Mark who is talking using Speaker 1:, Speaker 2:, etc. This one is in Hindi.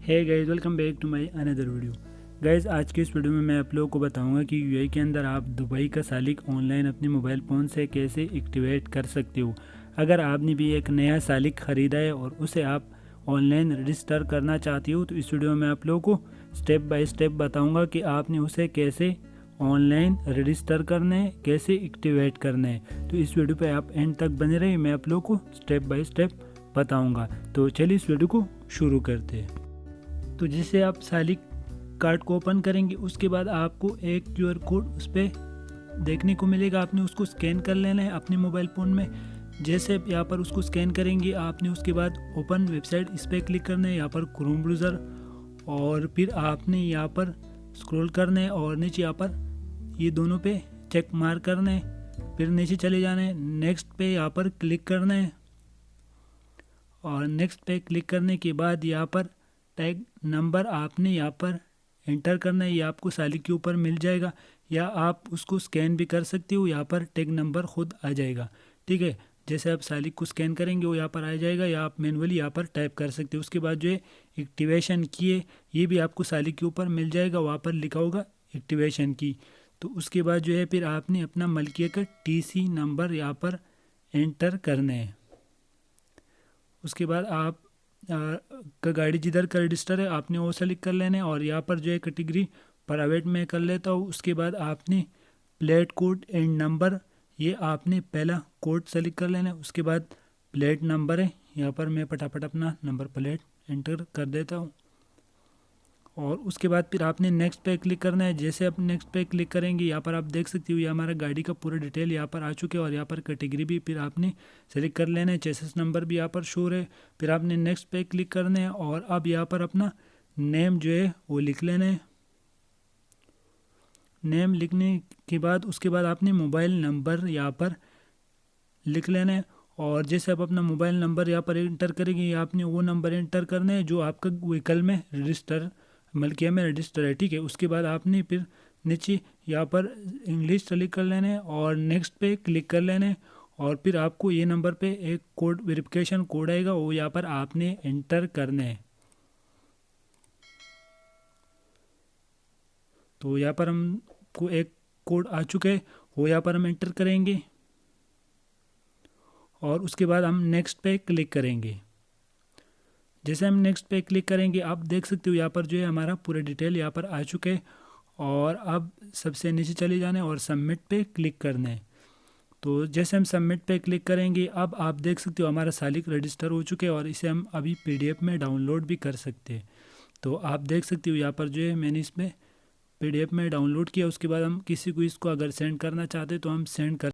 Speaker 1: Hey guys, welcome back to my another video. Guys, आज के इस वीडियो में मैं आप लोगों को बताऊंगा कि यूएई के अंदर आप दुबई का सालिक ऑनलाइन अपने मोबाइल फ़ोन से कैसे एक्टिवेट कर सकते हो। अगर आपने भी एक नया सालिक ख़रीदा है और उसे आप ऑनलाइन रजिस्टर करना चाहती हो तो इस वीडियो में आप लोगों को स्टेप बाय स्टेप बताऊँगा कि आपने उसे कैसे ऑनलाइन रजिस्टर करना है, कैसे एक्टिवेट करना है। तो इस वीडियो पर आप एंड तक बने रहिए, मैं आप लोगों को स्टेप बाय स्टेप बताऊँगा। तो चलिए इस वीडियो को शुरू करते हैं। तो जैसे आप सालिक कार्ड को ओपन करेंगे उसके बाद आपको एक क्यूआर कोड उस पर देखने को मिलेगा। आपने उसको स्कैन कर लेना है अपने मोबाइल फ़ोन में। जैसे यहाँ पर उसको स्कैन करेंगे आपने उसके बाद ओपन वेबसाइट इस पर क्लिक करना है, यहाँ पर क्रोम ब्राउज़र, और फिर आपने यहाँ पर स्क्रॉल करना है और नीचे यहाँ पर ये दोनों पे चेक मार्क करना है। फिर नीचे चले जाना है, नेक्स्ट पे यहाँ पर क्लिक करना है और नेक्स्ट पे क्लिक करने के बाद यहाँ पर टैग नंबर आपने यहाँ पर एंटर करना है। ये आपको सालिक के ऊपर मिल जाएगा या आप उसको स्कैन भी कर सकते हो, यहाँ पर टैग नंबर खुद आ जाएगा। ठीक है, जैसे आप सालिक को स्कैन करेंगे वो यहाँ पर आ जाएगा या आप मैनुअली यहाँ पर टाइप कर सकते हो। उसके बाद जो है एक्टिवेशन की है ये भी आपको सालिक के ऊपर मिल जाएगा, वहाँ पर लिखा होगा एक्टिवेशन की। तो उसके बाद जो है फिर आपने अपना मलकियत का टीसी नंबर यहाँ पर एंटर करना है। उसके बाद आप का गाड़ी जिधर का रजिस्टर है आपने वो सेलेक्ट कर लेना है और यहाँ पर जो है कैटेगरी प्राइवेट में कर लेता हूँ। उसके बाद आपने प्लेट कोड एंड नंबर, ये आपने पहला कोड सेलेक्ट कर लेना है। उसके बाद प्लेट नंबर है, यहाँ पर मैं फटाफट अपना नंबर प्लेट एंटर कर देता हूँ और उसके बाद फिर आपने नेक्स्ट पे क्लिक करना है। जैसे आप नेक्स्ट पे क्लिक करेंगे यहाँ पर आप देख सकते हो ये हमारा गाड़ी का पूरा डिटेल यहाँ पर आ चुके हैं और यहाँ पर कैटेगरी भी फिर आपने सेलेक्ट कर लेना है, चेसिस नंबर भी यहाँ पर शो है। फिर आपने नेक्स्ट पे क्लिक करना है और अब यहाँ पर अपना नेम जो है वो लिख लेना है। नेम लिखने के बाद उसके बाद आपने मोबाइल नंबर यहाँ पर लिख लेना है और जैसे आप अपना मोबाइल नंबर यहाँ पर एंटर करेंगे आपने वो नंबर एंटर करना है जो आपका व्हीकल में रजिस्टर मलकिया में रजिस्टर है। ठीक है, उसके बाद आपने फिर नीचे यहाँ पर इंग्लिश सेलेक्ट कर लेना है और नेक्स्ट पे क्लिक कर लेना है और फिर आपको ये नंबर पे एक कोड वेरिफिकेशन कोड आएगा वो यहाँ पर आपने एंटर करना है। तो यहाँ पर हमको एक कोड आ चुका है वो यहाँ पर हम एंटर करेंगे और उसके बाद हम नेक्स्ट पे क्लिक करेंगे। जैसे हम नेक्स्ट पे क्लिक करेंगे आप देख सकते हो यहाँ पर जो है हमारा पूरा डिटेल यहाँ पर आ चुके हैं और अब सबसे नीचे चले जाना है और सबमिट पे क्लिक करना है। तो जैसे हम सबमिट पे क्लिक करेंगे अब आप देख सकते हो हमारा सालिक रजिस्टर हो चुके हैं और इसे हम अभी पीडीएफ में डाउनलोड भी कर सकते हैं। तो आप देख सकते हो यहाँ पर जो है मैंने इसमें पीडीएफ में डाउनलोड किया। उसके बाद हम किसी को इसको अगर सेंड करना चाहते तो हम सेंड कर